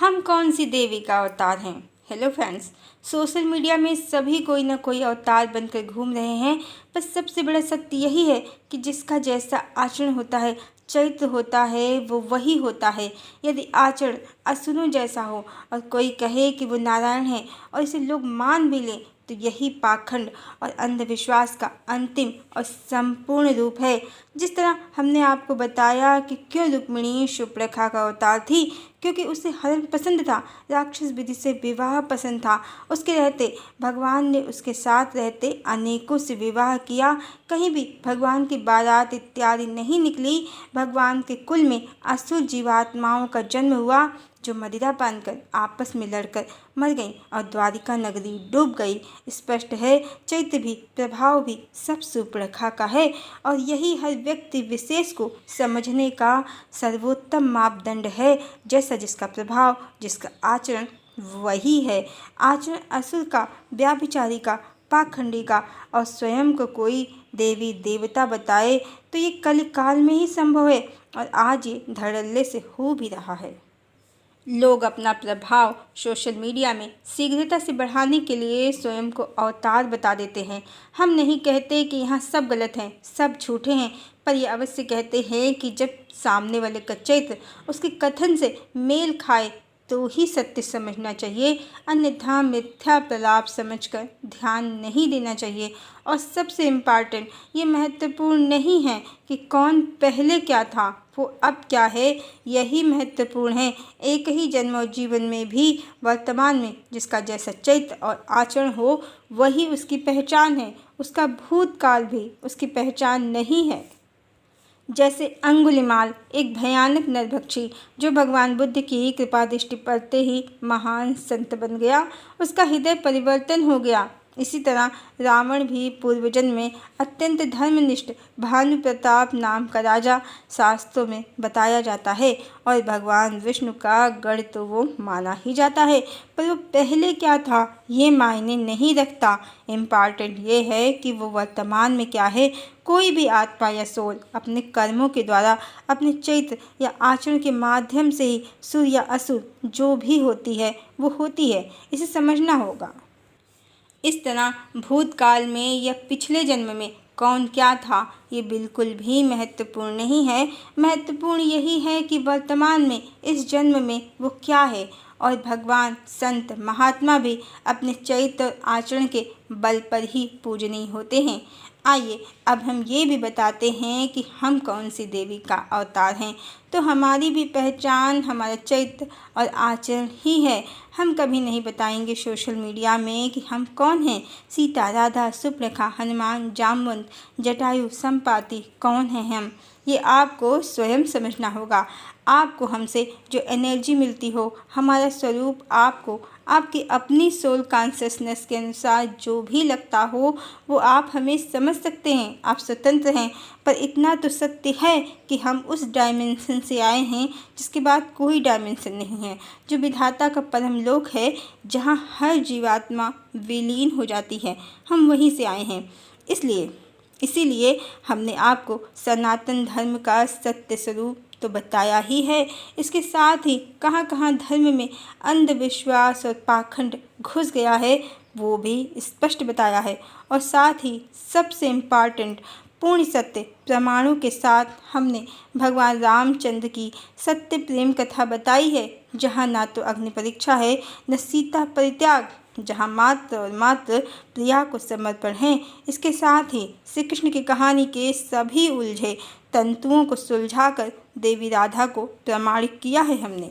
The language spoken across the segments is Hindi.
हम कौन सी देवी का अवतार हैं। हेलो फ्रेंड्स, सोशल मीडिया में सभी कोई ना कोई अवतार बनकर घूम रहे हैं। बस सबसे बड़ा सत्य यही है कि जिसका जैसा आचरण होता है, चरित्र होता है, वो वही होता है। यदि आचरण असुरों जैसा हो और कोई कहे कि वो नारायण है और इसे लोग मान भी लें, तो यही पाखंड और अंधविश्वास का अंतिम और संपूर्ण रूप है। जिस तरह हमने आपको बताया कि क्यों रुक्मिणी शूर्पणखा का अवतार थी, क्योंकि उसे हरण पसंद था, राक्षस विधि से विवाह पसंद था। उसके रहते भगवान ने उसके साथ रहते अनेकों से विवाह किया, कहीं भी भगवान की बारात इत्यादि नहीं निकली। भगवान के कुल में असुर जीवात्माओं का जन्म हुआ, जो मदिरा पानकर आपस में लड़कर मर गईं और द्वारिका नगरी डूब गई। स्पष्ट है, चैत्य भी, प्रभाव भी सब शूर्पणखा का है और यही हर व्यक्ति विशेष को समझने का सर्वोत्तम मापदंड है। जैसा जिसका प्रभाव, जिसका आचरण, वही है। आचरण असुर का, व्याभिचारी का, पाखंडी का और स्वयं को कोई देवी देवता बताए तो ये कलिकाल में ही संभव है और आज ये धड़ल्ले से हो भी रहा है। लोग अपना प्रभाव सोशल मीडिया में शीघ्रता से बढ़ाने के लिए स्वयं को अवतार बता देते हैं। हम नहीं कहते कि यहाँ सब गलत हैं, सब झूठे हैं, पर यह अवश्य कहते हैं कि जब सामने वाले का चरित्र उसके कथन से मेल खाए तो ही सत्य समझना चाहिए, अन्यथा मिथ्या प्रलाप समझकर ध्यान नहीं देना चाहिए। और सबसे इम्पॉर्टेंट, ये महत्वपूर्ण नहीं है कि कौन पहले क्या था, वो अब क्या है, यही महत्वपूर्ण है। एक ही जन्म और जीवन में भी वर्तमान में जिसका जैसा चरित्र और आचरण हो, वही उसकी पहचान है। उसका भूतकाल भी उसकी पहचान नहीं है। जैसे अंगुलिमाल, एक भयानक नरभक्षी जो भगवान बुद्ध की कृपा दृष्टि पड़ते ही महान संत बन गया, उसका हृदय परिवर्तन हो गया। इसी तरह रावण भी पूर्वजन्म में अत्यंत धर्मनिष्ठ भानु प्रताप नाम का राजा शास्त्रों में बताया जाता है और भगवान विष्णु का गढ़ तो वो माना ही जाता है। पर वो पहले क्या था, ये मायने नहीं रखता। इम्पॉर्टेंट ये है कि वो वर्तमान में क्या है। कोई भी आत्मा या सोल अपने कर्मों के द्वारा, अपने चरित्र या आचरण के माध्यम से ही सुर या असुर जो भी होती है वो होती है, इसे समझना होगा। इस तरह भूतकाल में या पिछले जन्म में कौन क्या था, ये बिल्कुल भी महत्वपूर्ण नहीं है। महत्वपूर्ण यही है कि वर्तमान में इस जन्म में वो क्या है। और भगवान, संत, महात्मा भी अपने चरित्र आचरण के बल पर ही पूजनीय होते हैं। आइए अब हम ये भी बताते हैं कि हम कौन सी देवी का अवतार हैं। तो हमारी भी पहचान हमारा चरित्र और आचरण ही है। हम कभी नहीं बताएंगे सोशल मीडिया में कि हम कौन हैं। सीता, राधा, शूर्पणखा, हनुमान, जामवंत, जटायु, संपाति कौन हैं हम, ये आपको स्वयं समझना होगा। आपको हमसे जो एनर्जी मिलती हो, हमारा स्वरूप आपको आपकी अपनी सोल कॉन्शियसनेस के अनुसार जो भी लगता हो, वो आप हमें समझ सकते हैं। आप स्वतंत्र हैं, पर इतना तो सत्य है कि हम उस डायमेंशन से आए हैं जिसके बाद कोई डायमेंशन नहीं है, जो विधाता का परम लोक है, जहाँ हर जीवात्मा विलीन हो जाती है। हम वहीं से आए हैं। इसीलिए हमने आपको सनातन धर्म का सत्य स्वरूप तो बताया ही है, इसके साथ ही कहाँ कहाँ धर्म में अंधविश्वास और पाखंड घुस गया है वो भी स्पष्ट बताया है। और साथ ही सबसे इम्पॉर्टेंट, पूर्ण सत्य प्रमाणों के साथ हमने भगवान रामचंद्र की सत्य प्रेम कथा बताई है, जहाँ ना तो अग्नि परीक्षा है, न सीता परित्याग, जहाँ मात्र और मात्र प्रिया को समर्पण है। इसके साथ ही श्री कृष्ण की कहानी के सभी उलझे तंतुओं को सुलझाकर देवी राधा को प्रमाणित किया है हमने।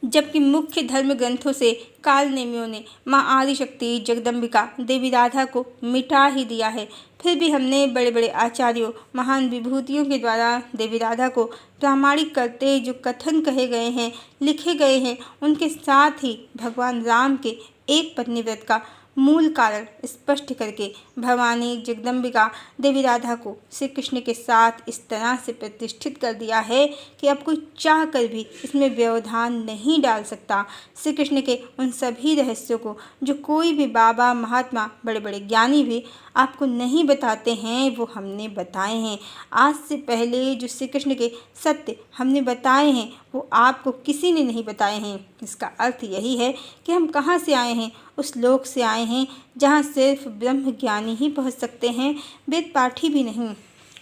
जबकि मुख्य धर्म ग्रंथों से काल नेमियों ने माँ आदिशक्ति जगदम्बिका देवी राधा को मिटा ही दिया है, फिर भी हमने बड़े बड़े आचार्यों, महान विभूतियों के द्वारा देवी राधा को प्रामाणिक करते जो कथन कहे गए हैं, लिखे गए हैं, उनके साथ ही भगवान राम के एक पत्नी व्रत का मूल कारण स्पष्ट करके भवानी जगदम्बिका देवी राधा को श्री कृष्ण के साथ इस तरह से प्रतिष्ठित कर दिया है कि अब कोई चाह कर भी इसमें व्यवधान नहीं डाल सकता। श्री कृष्ण के उन सभी रहस्यों को जो कोई भी बाबा, महात्मा, बड़े बड़े ज्ञानी भी आपको नहीं बताते हैं, वो हमने बताए हैं। आज से पहले जो श्री कृष्ण के सत्य हमने बताए हैं, वो वो आपको किसी ने नहीं बताए हैं। इसका अर्थ यही है कि हम कहाँ से आए हैं, उस लोक से आए हैं जहाँ सिर्फ ब्रह्म ज्ञानी ही पहुँच सकते हैं, वेद पाठी भी नहीं।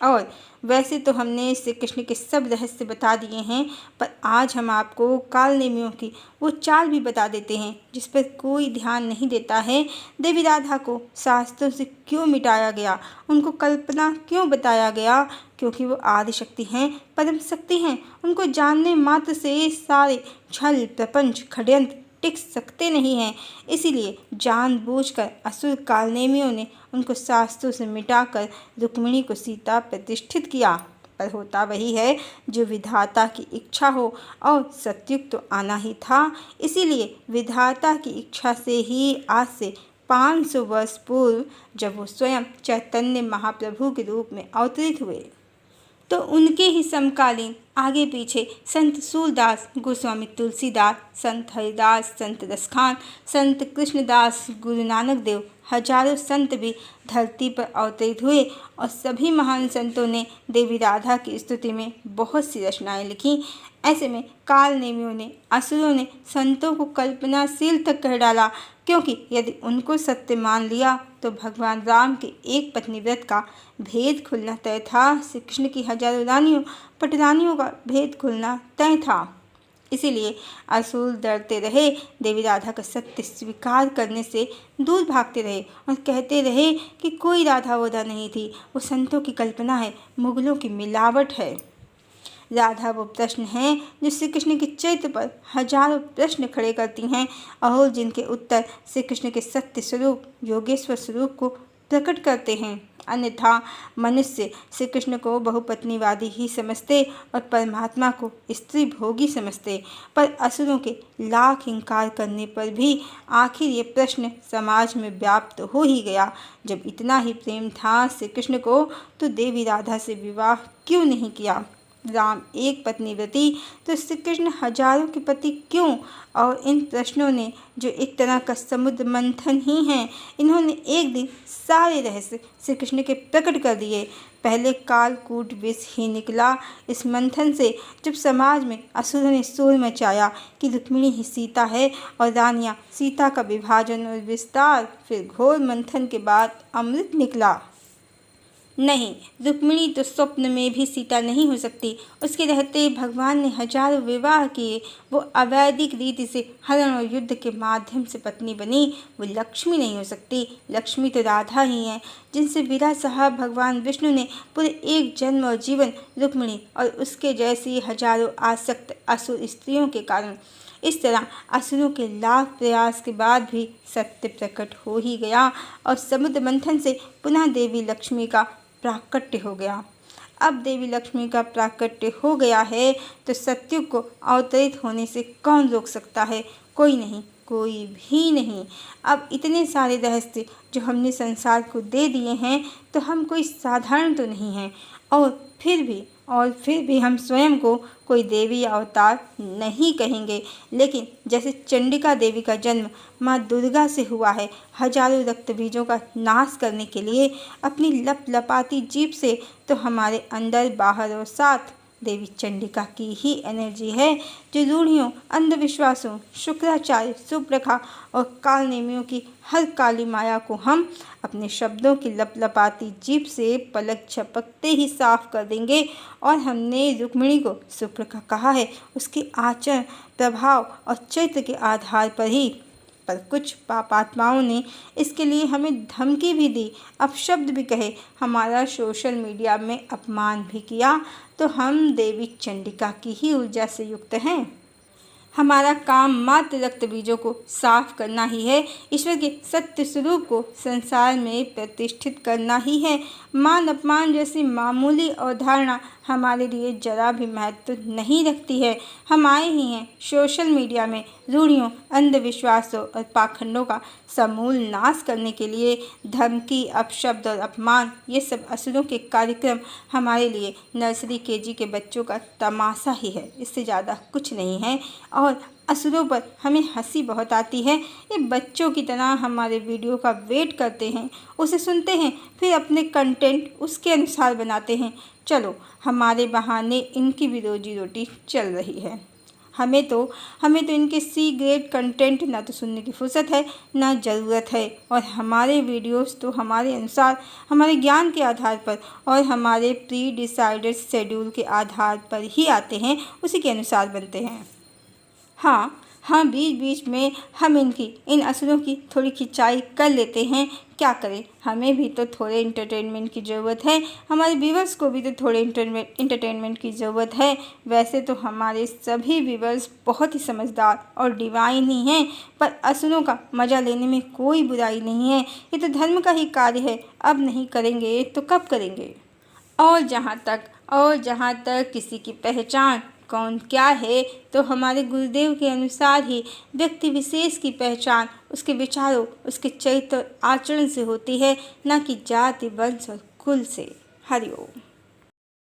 और वैसे तो हमने श्री कृष्ण के सब रहस्य बता दिए हैं, पर आज हम आपको कालनेमियों की वो चाल भी बता देते हैं जिस पर कोई ध्यान नहीं देता है। देवी राधा को शास्त्रों से क्यों मिटाया गया, उनको कल्पना क्यों बताया गया? क्योंकि वो आदि शक्ति हैं, परम शक्ति हैं। उनको जानने मात्र से सारे छल प्रपंच षड्यंत्र टिक सकते नहीं हैं। इसीलिए जानबूझकर असुर कालनेमियों ने उनको शास्त्रों से मिटाकर रुक्मिणी को सीता प्रतिष्ठित किया। पर होता वही है जो विधाता की इच्छा हो, और सतयुग तो आना ही था। इसीलिए विधाता की इच्छा से ही आज से 500 वर्ष पूर्व जब वो स्वयं चैतन्य महाप्रभु के रूप में अवतरित हुए, तो उनके ही समकालीन आगे पीछे संत सूरदास, गोस्वामी तुलसीदास, संत हरिदास, संत रसखान, संत कृष्णदास, गुरु नानक देव, हजारों संत भी धरती पर अवतरित हुए। और सभी महान संतों ने देवी राधा की स्तुति में बहुत सी रचनाएं लिखी। ऐसे में कालनेमियों ने, असुरों ने संतों को कल्पनाशील तक कह डाला, क्योंकि यदि उनको सत्य मान लिया तो भगवान राम के एक पत्नी व्रत का भेद खुलना तय था। श्री कृष्ण की हजारों रानियों पटरानियों का भेद खुलना तय था। इसीलिए असुर डरते रहे, देवी राधा का सत्य स्वीकार करने से दूर भागते रहे और कहते रहे कि कोई राधा वोधा नहीं थी, वो संतों की कल्पना है, मुगलों की मिलावट है। राधा वो प्रश्न हैं जो श्री कृष्ण के चरित्र पर हजारों प्रश्न खड़े करती हैं, और जिनके उत्तर श्री कृष्ण के सत्य स्वरूप योगेश्वर स्वरूप को प्रकट करते हैं। अन्यथा मनुष्य श्री कृष्ण को बहुपत्नीवादी ही समझते और परमात्मा को स्त्री भोगी समझते। पर असुरों के लाख इंकार करने पर भी आखिर ये प्रश्न समाज में व्याप्त हो ही गया। जब इतना ही प्रेम था श्री कृष्ण को, तो देवी राधा से विवाह क्यों नहीं किया? राम एक पत्नी व्रती, तो श्री कृष्ण हजारों के पति क्यों? और इन प्रश्नों ने जो एक तरह का समुद्र मंथन ही हैं, इन्होंने एक दिन सारे रहस्य श्री कृष्ण के प्रकट कर दिए। पहले कालकूट विष ही निकला इस मंथन से, जब समाज में असुरों ने शोर मचाया कि रुक्मिणी ही सीता है और रानियाँ सीता का विभाजन और विस्तार। फिर घोर मंथन के बाद अमृत निकला। नहीं, रुक्मिणी तो स्वप्न में भी सीता नहीं हो सकती। उसके रहते भगवान ने हजारों विवाह किए। वो अवैधिक रीति से हरण और युद्ध के माध्यम से पत्नी बनी। वो लक्ष्मी नहीं हो सकती। लक्ष्मी तो राधा ही है, जिनसे विरह सहा भगवान विष्णु ने पूरे एक जन्म और जीवन रुक्मिणी और उसके जैसी हजारों आसक्त असुर स्त्रियों के कारण। इस तरह असुरों के लाख प्रयास के बाद भी सत्य प्रकट हो ही गया, और समुद्र मंथन से पुनः देवी लक्ष्मी का प्राकट्य हो गया। अब देवी लक्ष्मी का प्राकट्य हो गया है, तो सत्युग को अवतरित होने से कौन रोक सकता है? कोई नहीं, कोई भी नहीं। अब इतने सारे रहस्य जो हमने संसार को दे दिए हैं, तो हम कोई साधारण तो नहीं हैं। और फिर भी हम स्वयं को कोई देवी अवतार नहीं कहेंगे। लेकिन जैसे चंडिका देवी का जन्म माँ दुर्गा से हुआ है, हजारों रक्त बीजों का नाश करने के लिए अपनी लपलपाती जीभ से, तो हमारे अंदर बाहर और साथ देवी चंडिका की ही एनर्जी है, जो रूढ़ियों, अंधविश्वासों, शुक्राचार्य, सुप्रखा और कालनेमियों की हर काली माया को हम अपने शब्दों की लपलपाती जीभ से पलक झपकते ही साफ कर देंगे। और हमने रुक्मिणी को सुप्रखा कहा है उसके आचरण, प्रभाव और चरित्र के आधार पर ही। पर कुछ पापात्माओं ने इसके लिए हमें धमकी भी दी, अपशब्द भी कहे, हमारा सोशल मीडिया में अपमान भी किया। तो हम देवी चंडिका की ही ऊर्जा से युक्त हैं। हमारा काम मात्र रक्त बीजों को साफ करना ही है, ईश्वर के सत्य स्वरूप को संसार में प्रतिष्ठित करना ही है। मान अपमान जैसी मामूली अवधारणा हमारे लिए जरा भी महत्व नहीं रखती है। हम आए ही हैं सोशल मीडिया में रूढ़ियों, अंधविश्वासों और पाखंडों का समूल नाश करने के लिए। धमकी, अपशब्द और अपमान, ये सब असुरों के कार्यक्रम हमारे लिए नर्सरी केजी के बच्चों का तमाशा ही है, इससे ज़्यादा कुछ नहीं है। और असुरों पर हमें हंसी बहुत आती है। ये बच्चों की तरह हमारे वीडियो का वेट करते हैं, उसे सुनते हैं, फिर अपने कंटेंट उसके अनुसार बनाते हैं। चलो, हमारे बहाने इनकी भी रोजी रोटी चल रही है। हमें तो इनके सी ग्रेड कंटेंट ना तो सुनने की फुर्सत है ना ज़रूरत है। और हमारे वीडियोस तो हमारे अनुसार, हमारे ज्ञान के आधार पर और हमारे प्री डिसाइडेड शेड्यूल के आधार पर ही आते हैं, उसी के अनुसार बनते हैं। हाँ हाँ, बीच बीच में हम इन असुरों की थोड़ी खिंचाई कर लेते हैं। क्या करें, हमें भी तो थोड़े इंटरटेनमेंट की ज़रूरत है, हमारे व्यूवर्स को भी तो थोड़े इंटरटेनमेंट की ज़रूरत है। वैसे तो हमारे सभी व्यूवर्स बहुत ही समझदार और डिवाइन ही हैं, पर असुरों का मज़ा लेने में कोई बुराई नहीं है। ये तो धर्म का ही कार्य है, अब नहीं करेंगे तो कब करेंगे। और जहाँ तक किसी की पहचान कौन क्या है, तो हमारे गुरुदेव के अनुसार ही व्यक्ति विशेष की पहचान उसके विचारों, उसके चरित्र आचरण से होती है, न कि जाति, वंश और कुल से। हरि ओम।